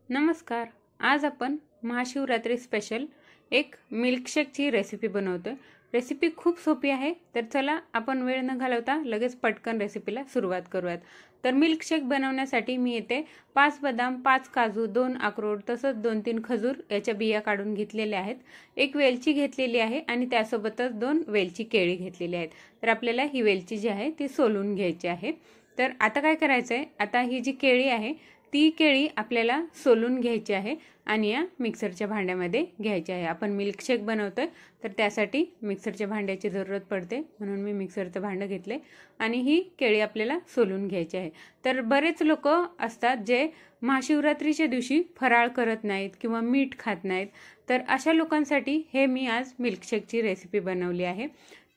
नमस्कार। आज आपण महाशिवरात्री स्पेशल एक मिल्कशेकची रेसिपी बनवतोय। रेसिपी खूप सोपी आहे, तर चला आपण वेळ न घालवता लगेच पटकन रेसिपीला सुरुवात करूयात। तर मिल्कशेक बनवण्यासाठी मी येथे 5 बदाम, 5 काजू, 2 अक्रोड तसंच 2-3 खजूर याच्या बिया काढून घेतलेल्या आहेत। एक वेलची घेतलेली आहे आणि त्यासोबतच 2 वेलची केळी घेतलेली आहेत। तर आपल्याला ही वेलची जी आहे ती सोलून घ्यायची आहे। तर आता काय करायचंय, आता ही जी केळी आहे ती केळी आपल्याला सोलून घ्यायची आहे आणि या मिक्सरच्या भांड्यामध्ये घ्यायची आहे। आपण मिल्कशेक बनवतोय तर त्यासाठी मिक्सरच्या भांड्याची जरूरत पडते, म्हणून मी मिक्सरचं भांडं घेतले आणि ही केळी आपल्याला सोलून घ्यायची आहे। तर बरेच लोक असतात जे महाशिवरात्रीच्या दिवशी फराळ करत नाहीत किंवा मीठ खात नाहीत, तर अशा लोकांसाठी हे मी आज मिल्कशेकची रेसिपी बनवली आहे।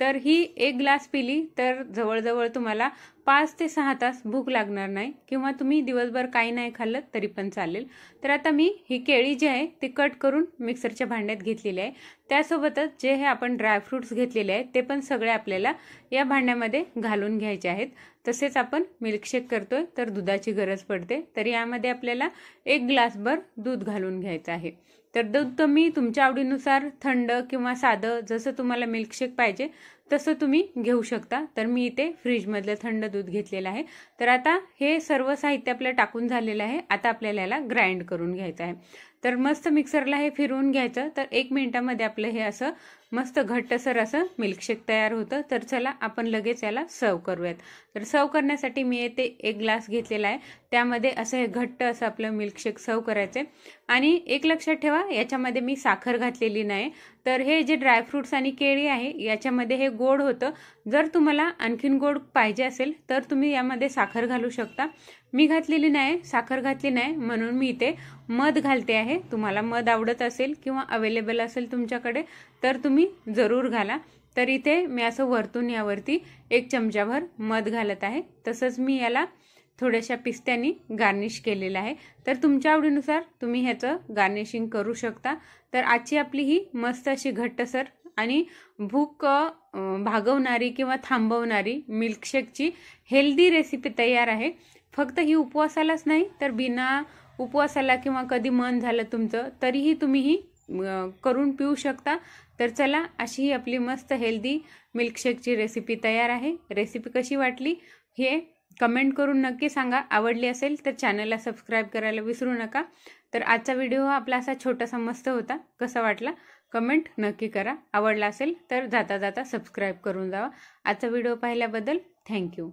तर ही एक ग्लास पिली तर जवळजवळ तुम्हाला 5 ते 6 तास भूक लागणार नाही किंवा तुम्ही दिवसभर काही नाही खाल्लं तरी पण चालेल। तर आता मी ही केळी जी आहे ती कट करून मिक्सरच्या भांड्यात घेतलेली आहे। त्यासोबतच जे हे आपण ड्रायफ्रुट्स घेतलेले आहेत ते पण सगळे आपल्याला या भांड्यामध्ये घालून घ्यायचे आहेत। तसेच आपण मिल्कशेक करतोय तर दुधाची गरज पडते, तर यामध्ये आपल्याला 1 ग्लासभर दूध घालून घ्यायचं आहे। तर दूध तुम्ही तुमच्या आवडीनुसार थंड किंवा साधं जसं तुम्हाला मिल्कशेक पाहिजे तसं तुम्ही घेऊ शकता। तर मी इथे फ्रीजमधलं थंड दूध घेतलेलं आहे। तर आता हे सर्व साहित्य आपलं टाकून झालेलं आहे। आता आपल्याला याला ग्राइंड करून घ्यायचं आहे। तर मस्त मिक्सरला हे फिरवून घ्यायचं, तर 1 मिनिटामध्ये आपलं हे असं मस्त घट्टसर असं मिल्कशेक तयार होतं। तर चला आपण लगेच याला सर्व करूयात। तर सर्व करण्यासाठी मी येथे 1 ग्लास घेतलेला आहे, त्यामध्ये असं हे घट्ट असं आपलं मिल्कशेक सर्व करायचं आहे। आणि एक लक्षात ठेवा, याच्यामध्ये मी साखर घातलेली नाही, तर हे जे ड्रायफ्रुट्स आणि केळी आहे याच्यामध्ये हे गोड होतं। जर तुम्हाला आणखीन गोड पाहिजे असेल तर तुम्ही यामध्ये साखर घालू शकता। मी घातलेली नाही, साखर घातली नाही, म्हणून मी इथे मध घालते आहे। तुम्हाला मध आवडत असेल किंवा अवेलेबल असेल तुमच्याकडे तर तुम्ही जरूर घाला। तर इथे मी असं वरतून यावरती 1 चमचाभर मध घालत आहे। तसंच मी याला थोड्याशा पिस्त्यांनी गार्निश केलेलं आहे। तर तुमच्या आवडीनुसार तुम्ही ह्याचं गार्निशिंग करू शकता। तर आजची आपली ही मस्त अशी घट्टसर आणि भूक भागवणारी किंवा थांबवणारी मिल्कशेकची हेल्दी रेसिपी तयार आहे। फक्त ही उपवासालाच नाही तर बिना उपवासाला किंवा कधी मन झालं तुमचं तरीही तुम्ही ही करून पिऊ शकता। तर चला, अशी ही आपली मस्त हेल्दी मिल्कशेकची रेसिपी तयार आहे। रेसिपी कशी वाटली हे कमेंट करून नक्की सांगा। आवडली असेल तर चॅनलला सबस्क्राईब करायला विसरू नका। तर आजचा व्हिडिओ आपला असा छोटासा मस्त होता, कसा वाटला कमेंट नक्की करा। आवडला असेल तर जाता जाता सबस्क्राईब करून जावा। आजचा व्हिडिओ पाहिल्याबद्दल थँक्यू।